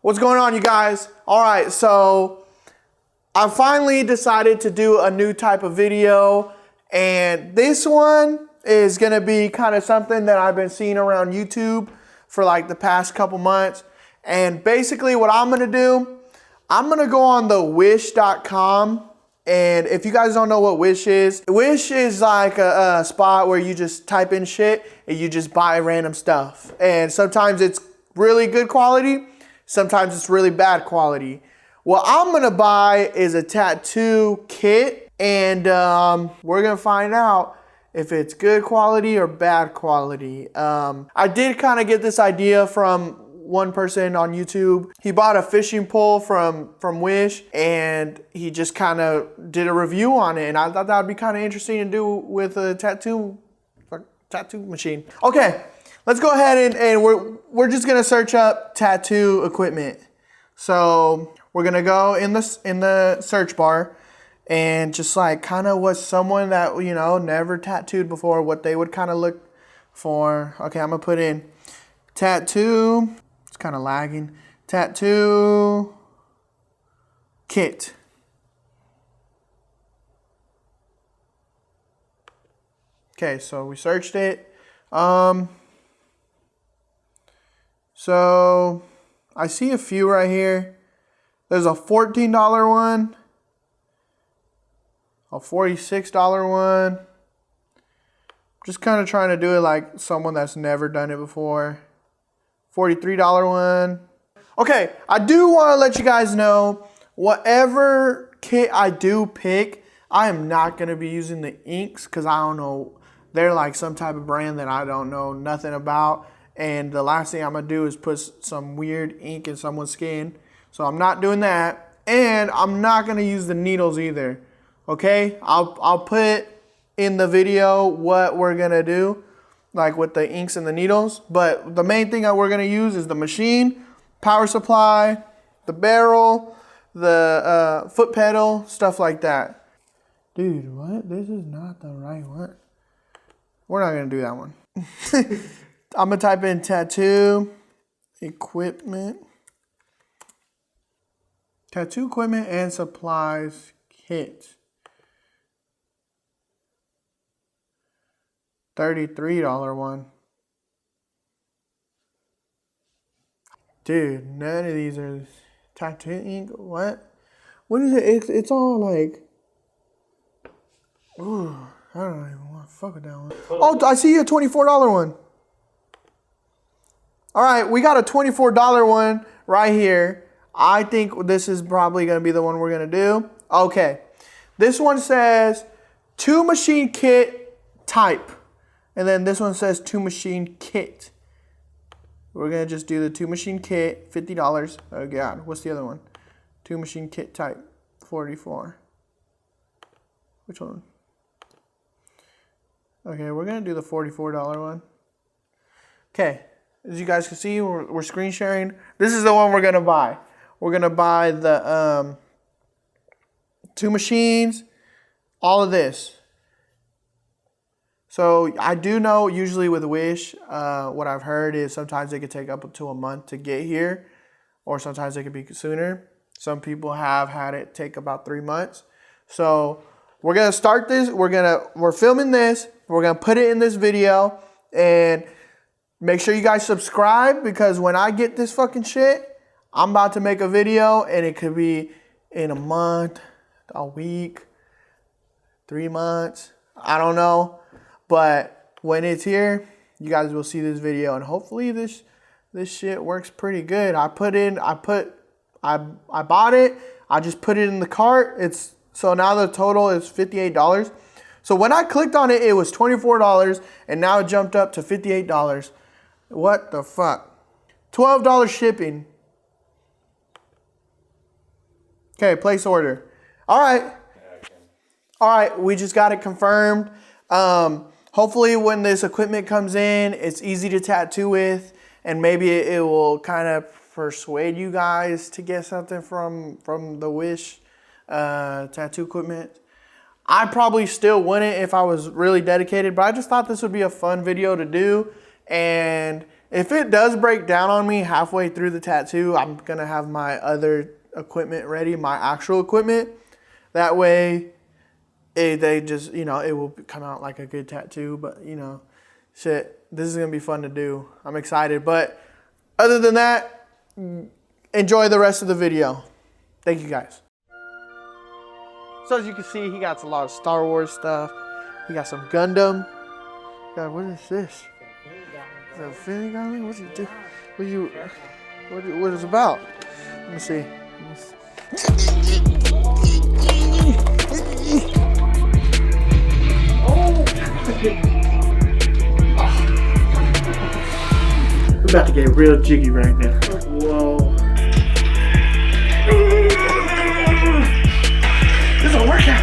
What's going on, you guys? All right, so I finally decided to do a new type of video, and this one is gonna be kind of something that I've been seeing around YouTube for like the past couple months. And basically what I'm gonna do, I'm gonna go on the wish.com. And if you guys don't know what Wish is like a spot where you just type in shit and you just buy random stuff. And sometimes it's really good quality, sometimes it's really bad quality. What I'm gonna buy is a tattoo kit, and we're gonna find out if it's good quality or bad quality. I did kind of get this idea from one person on YouTube. He bought a fishing pole from Wish, and he just kind of did a review on it, and I thought that would be kind of interesting to do with a tattoo machine. Okay, let's go ahead and we're just gonna search up tattoo equipment. So we're gonna go in the search bar and just like kind of what someone that, you know, never tattooed before, what they would kind of look for. Okay, I'm gonna put in tattoo. It's kind of lagging. Tattoo kit. Okay, so we searched it. So I see a few right here. There's a $14 one, a $46 one. Just kind of trying to do it like someone that's never done it before. $43 one. Okay, I do want to let you guys know, whatever kit I do pick, I am not going to be using the inks because I don't know. They're like some type of brand that I don't know nothing about. And the last thing I'm going to do is put some weird ink in someone's skin. So I'm not doing that. And I'm not going to use the needles either. Okay? I'll put in the video what we're going to do, like with the inks and the needles. But the main thing that we're going to use is the machine, power supply, the barrel, the foot pedal, stuff like that. Dude, what? This is not the right one. We're not going to do that one. I'm going to type in tattoo equipment. Tattoo equipment and supplies kit. $33 one. Dude, none of these are tattoo ink. What? What is it? It's all like, ooh, I don't even want to fuck with that one. Oh, I see a $24 one. All right, we got a $24 one right here. I think this is probably going to be the one we're going to do. Okay. This one says 2 machine kit type. And then this one says 2 machine kit. We're going to just do the 2 machine kit, $50. Oh, God. What's the other one? 2 machine kit type, $44. Which one? Okay, we're going to do the $44 one. Okay. As you guys can see, we're screen sharing. This is the one we're going to buy. We're going to buy the 2 machines, all of this. So I do know usually with Wish, what I've heard is sometimes they could take up to a month to get here, or sometimes they could be sooner. Some people have had it take about 3 months. So we're going to start this. We're filming this. We're going to put it in this video, and make sure you guys subscribe, because when I get this fucking shit, I'm about to make a video, and it could be in a month, a week, 3 months. I don't know. But when it's here, you guys will see this video, and hopefully this shit works pretty good. I bought it. I just put it in the cart. So now the total is $58. So when I clicked on it, it was $24, and now it jumped up to $58. What the fuck? $12 shipping. Okay, place order. All right. All right, we just got it confirmed. Hopefully when this equipment comes in, it's easy to tattoo with, and maybe it will kind of persuade you guys to get something from the Wish tattoo equipment. I probably still wouldn't if I was really dedicated, but I just thought this would be a fun video to do. And If it does break down on me halfway through the tattoo, I'm gonna have my other equipment ready, my actual equipment. That way, they just, you know, it will come out like a good tattoo. But, you know, shit, this is gonna be fun to do. I'm excited. But other than that, enjoy the rest of the video. Thank you guys. So as you can see, he got a lot of Star Wars stuff. He got some Gundam. God, what is this? Is that a Infinity Gauntlet? What's it do? What is it about? Let me see. We're about to get real jiggy right now. Whoa. This is a workout.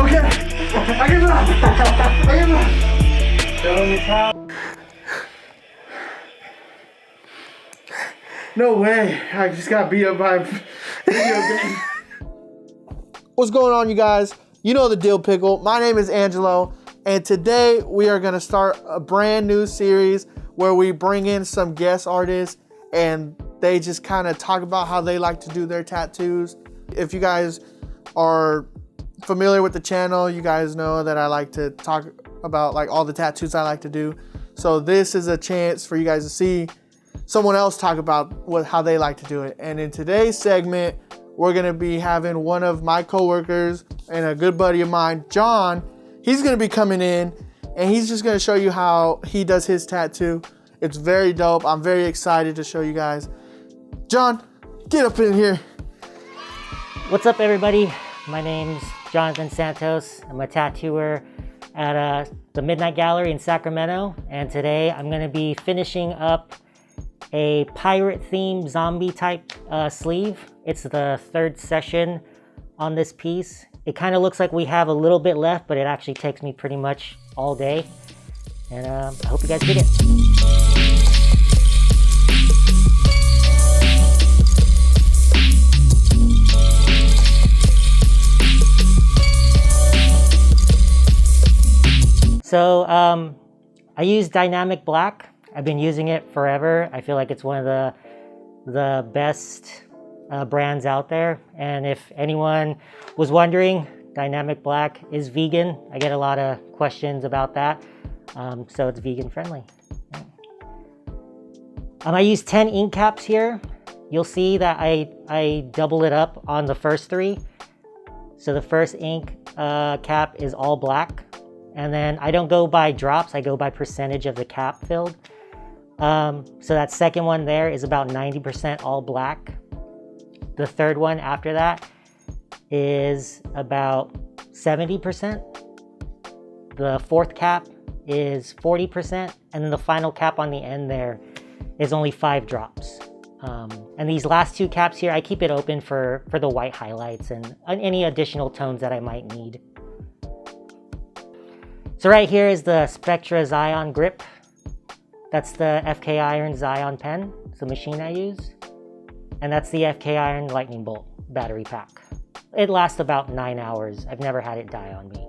Okay. I give up. I give up. Show me how. No way. I just got beat up by a video game. What's going on, you guys? You know the deal, Pickle. My name is Angelo, and today we are going to start a brand new series where we bring in some guest artists and they just kind of talk about how they like to do their tattoos. If you guys are familiar with the channel, you guys know that I like to talk about like all the tattoos I like to do. So this is a chance for you guys to see someone else talk about how they like to do it. And in today's segment, we're gonna be having one of my coworkers and a good buddy of mine, John. He's gonna be coming in and he's just gonna show you how he does his tattoo. It's very dope. I'm very excited to show you guys. John, get up in here. What's up, everybody? My name's Jonathan Santos. I'm a tattooer at the Midnight Gallery in Sacramento. And today I'm gonna be finishing up a pirate-themed zombie-type sleeve. It's the third session on this piece. It kind of looks like we have a little bit left, but it actually takes me pretty much all day. And I hope you guys dig it. So I use dynamic black. I've been using it forever. I feel like it's one of the best brands out there. And if anyone was wondering, dynamic black is vegan. I get a lot of questions about that. So it's vegan friendly. I use 10 ink caps here. You'll see that I double it up on the first 3. So the first ink cap is all black. And then I don't go by drops, I go by percentage of the cap filled. So that second one there is about 90% all black. The third one after that is about 70%. The fourth cap is 40%. And then the final cap on the end there is only 5 drops. And these last 2 caps here, I keep it open for the white highlights and any additional tones that I might need. So right here is the Spectra Zion grip. That's the FK Iron Zion pen. It's the machine I use. And that's the FK Iron Lightning Bolt battery pack. It lasts about 9 hours. I've never had it die on me.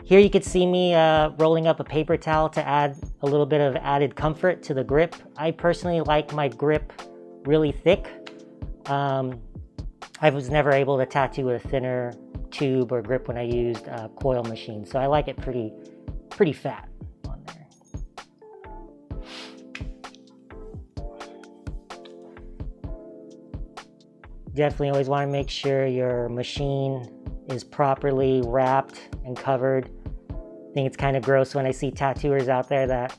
Here you can see me rolling up a paper towel to add a little bit of added comfort to the grip. I personally like my grip really thick. I was never able to tattoo with a thinner tube or grip when I used coil machine, so I like it pretty fat on there. Definitely always want to make sure your machine is properly wrapped and covered. I think it's kind of gross when I see tattooers out there that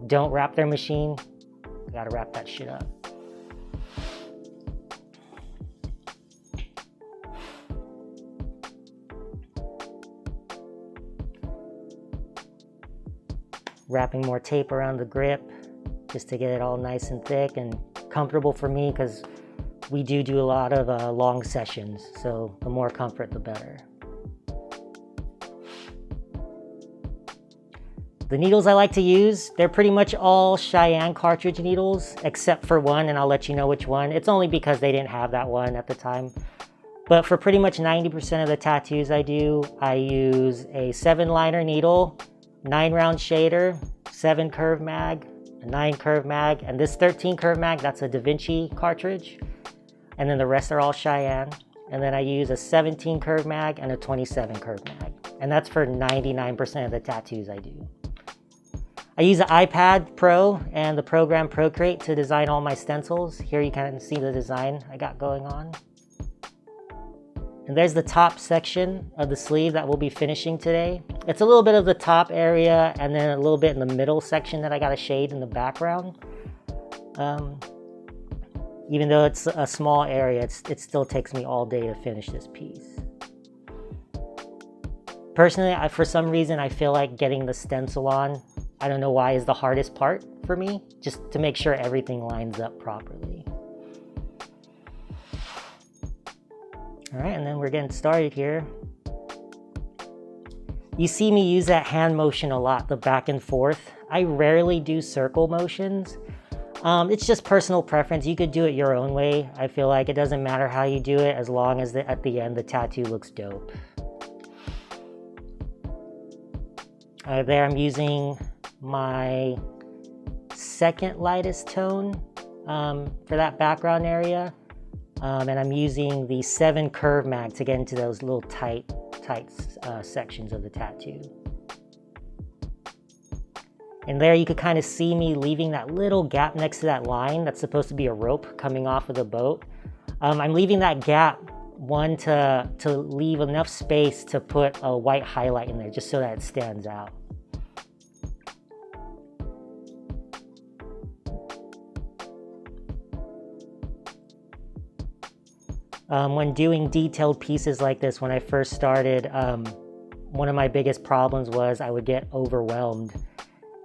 don't wrap their machine. You gotta wrap that shit up. Wrapping more tape around the grip just to get it all nice and thick and comfortable for me, because we do a lot of long sessions, so the more comfort the better. The needles I like to use, they're pretty much all Cheyenne cartridge needles except for one, and I'll let you know which one. It's only because they didn't have that one at the time. But for pretty much 90% of the tattoos I do, I use a 7-liner needle 9-round shader, 7 curve mag, a 9 curve mag, and this 13 curve mag, that's a DaVinci cartridge. And then the rest are all Cheyenne. And then I use a 17 curve mag and a 27 curve mag. And that's for 99% of the tattoos I do. I use an iPad Pro and the program Procreate to design all my stencils. Here you can see the design I got going on. And there's the top section of the sleeve that we'll be finishing today. It's a little bit of the top area and then a little bit in the middle section that I got to shade in the background. Even though it's a small area, it still takes me all day to finish this piece. Personally, for some reason, I feel like getting the stencil on, I don't know why, is the hardest part for me, just to make sure everything lines up properly. All right, and then we're getting started here. You see me use that hand motion a lot, the back and forth. I rarely do circle motions. It's just personal preference. You could do it your own way. I feel like it doesn't matter how you do it as long as at the end the tattoo looks dope. There I'm using my second lightest tone for that background area. And I'm using the 7 curve mag to get into those little tight sections of the tattoo. And there you could kind of see me leaving that little gap next to that line that's supposed to be a rope coming off of the boat. I'm leaving that gap, one, to leave enough space to put a white highlight in there just so that it stands out. When doing detailed pieces like this, when I first started, one of my biggest problems was I would get overwhelmed.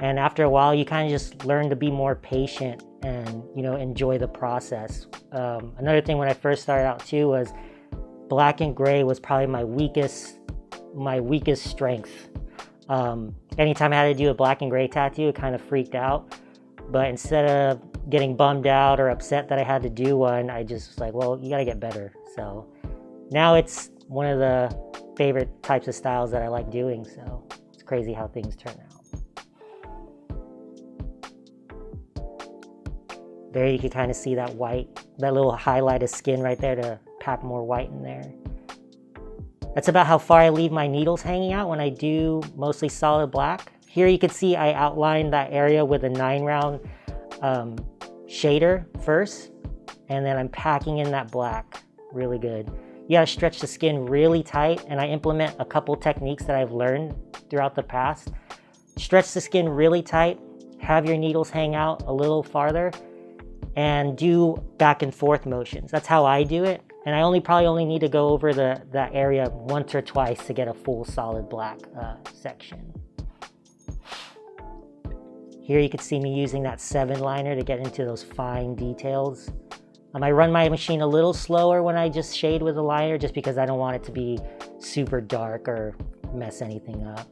And after a while, you kind of just learn to be more patient and, enjoy the process. Another thing when I first started out too was black and gray was probably my weakest strength. Anytime I had to do a black and gray tattoo, it kind of freaked out. But instead of getting bummed out or upset that I had to do one, I just was like, well, you gotta get better. So now it's one of the favorite types of styles that I like doing. So it's crazy how things turn out. There you can kind of see that white, that little highlight of skin right there to pack more white in there. That's about how far I leave my needles hanging out when I do mostly solid black. Here you can see I outlined that area with a 9-round shader first, and then I'm packing in that black really good. You gotta stretch the skin really tight, and I implement a couple techniques that I've learned throughout the past. Stretch the skin really tight, have your needles hang out a little farther, and do back and forth motions. That's how I do it. And I probably only need to go over that area once or twice to get a full solid black section. Here you can see me using that 7 liner to get into those fine details. I run my machine a little slower when I just shade with a liner, just because I don't want it to be super dark or mess anything up.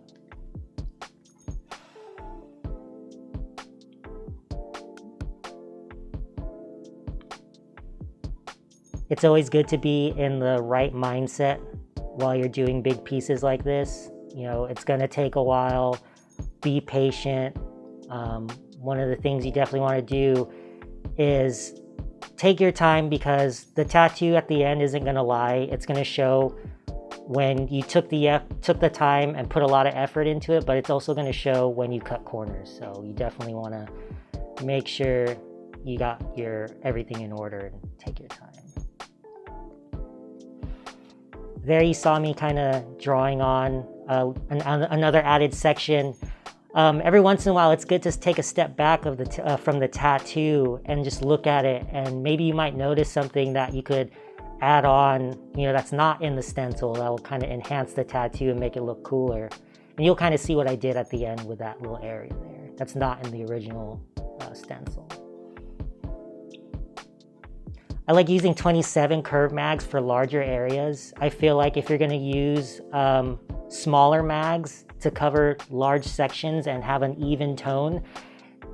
It's always good to be in the right mindset while you're doing big pieces like this. It's gonna take a while. Be patient. One of the things you definitely want to do is take your time, because the tattoo at the end isn't gonna lie. It's gonna show when you took the time and put a lot of effort into it, but it's also gonna show when you cut corners. So you definitely want to make sure you got everything in order and take your time. There you saw me kind of drawing on another added section. Every once in a while, it's good to take a step back from the tattoo and just look at it, and maybe you might notice something that you could add on, that's not in the stencil, that will kind of enhance the tattoo and make it look cooler. And you'll kind of see what I did at the end with that little area there. That's not in the original stencil. I like using 27 curve mags for larger areas. I feel like if you're gonna use smaller mags to cover large sections and have an even tone,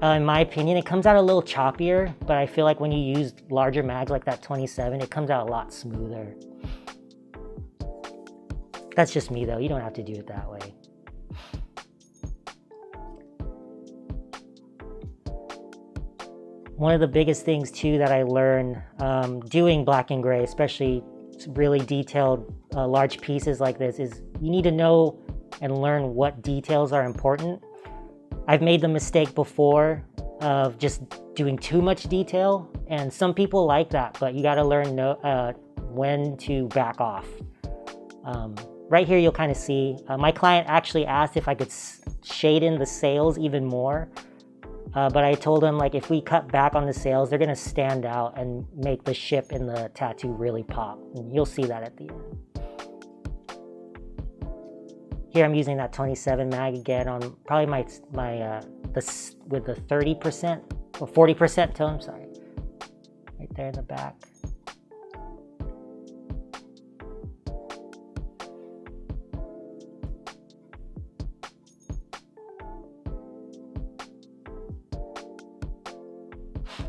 in my opinion, it comes out a little choppier, but I feel like when you use larger mags like that 27, it comes out a lot smoother. That's just me though, you don't have to do it that way. one of the biggest things too that I learned doing black and gray, especially really detailed large pieces like this, is you need to know and learn what details are important. I've made the mistake before of just doing too much detail, and some people like that, but you got to learn when to back off. Right here you'll kind of see my client actually asked if I could shade in the sails even more, but I told him, like, if we cut back on the sails, they're gonna stand out and make the ship and the tattoo really pop, and you'll see that at the end. Here I'm using that 27 mag again on probably with the 30% or 40% tone, sorry, right there in the back.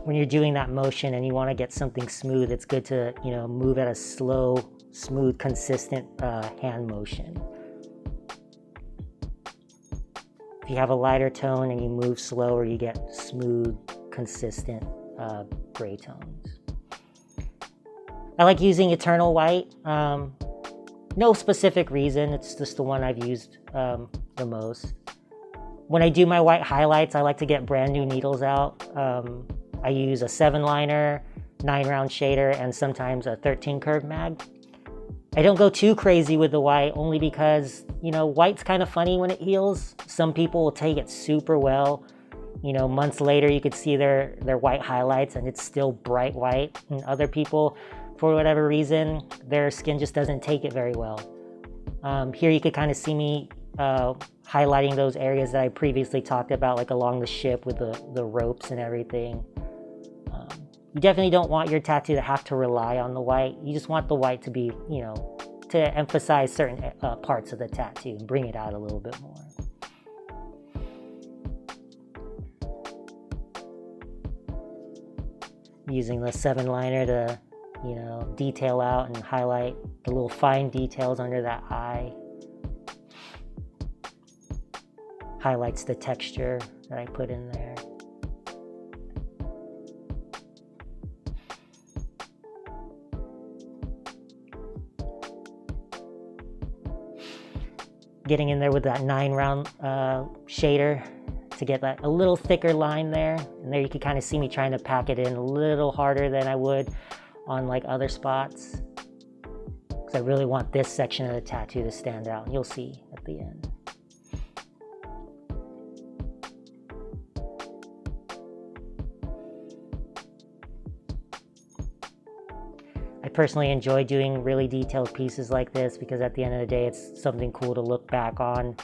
When you're doing that motion and you want to get something smooth, it's good to, move at a slow, smooth, consistent hand motion. If you have a lighter tone and you move slower, you get smooth, consistent gray tones. I like using Eternal White. No specific reason, it's just the one I've used the most. When I do my white highlights, I like to get brand new needles out. I use a 7-liner, 9-round shader, and sometimes a 13 curve mag. I don't go too crazy with the white, only because, white's kind of funny when it heals. Some people will take it super well. Months later, you could see their white highlights and it's still bright white. And other people, for whatever reason, their skin just doesn't take it very well. Here you could kind of see me highlighting those areas that I previously talked about, like along the ship with the ropes and everything. You definitely don't want your tattoo to have to rely on the white. You just want the white to be, to emphasize certain parts of the tattoo and bring it out a little bit more. Using the 7-liner to, detail out and highlight the little fine details under that eye. Highlights the texture that I put in there. Getting in there with that 9-round shader to get that a little thicker line there. And there you can kind of see me trying to pack it in a little harder than I would on like other spots. Because I really want this section of the tattoo to stand out. And you'll see at the end. I personally enjoy doing really detailed pieces like this because at the end of the day, it's something cool to look back on.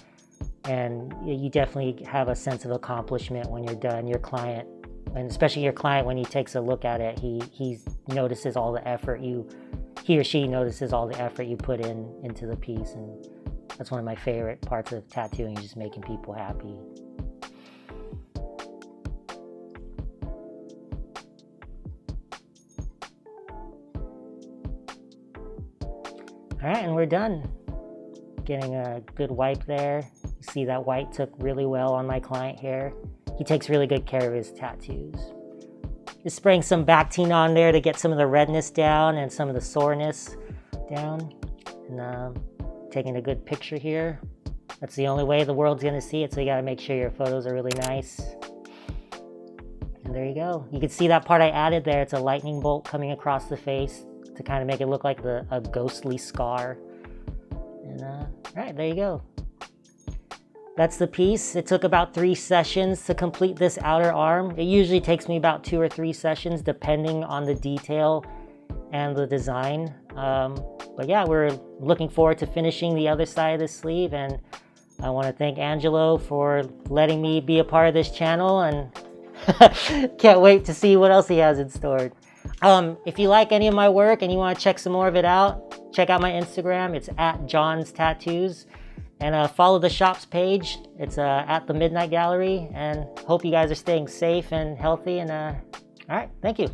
And you definitely have a sense of accomplishment when you're done. Your client, and especially your client, when he takes a look at it, he notices all the effort he or she notices all the effort you put into the piece. And that's one of my favorite parts of tattooing, just making people happy. All right, and we're done. Getting a good wipe there. You see that white took really well on my client here. He takes really good care of his tattoos. Just spraying some Bactine on there to get some of the redness down and some of the soreness down. And taking a good picture here. That's the only way the world's gonna see it, so you gotta make sure your photos are really nice. And there you go. You can see that part I added there. It's a lightning bolt coming across the face to kind of make it look like a ghostly scar. And all right, there you go. That's the piece. It took about 3 sessions to complete this outer arm. It usually takes me about 2 or 3 sessions depending on the detail and the design. But yeah, we're looking forward to finishing the other side of the sleeve, and I want to thank Angelo for letting me be a part of this channel, and can't wait to see what else he has in store. If you like any of my work and you want to check some more of it out, check out my Instagram. It's at Jon's Tattoos. And follow the shop's page. It's at the Midnight Gallery. And hope you guys are staying safe and healthy. And all right, thank you.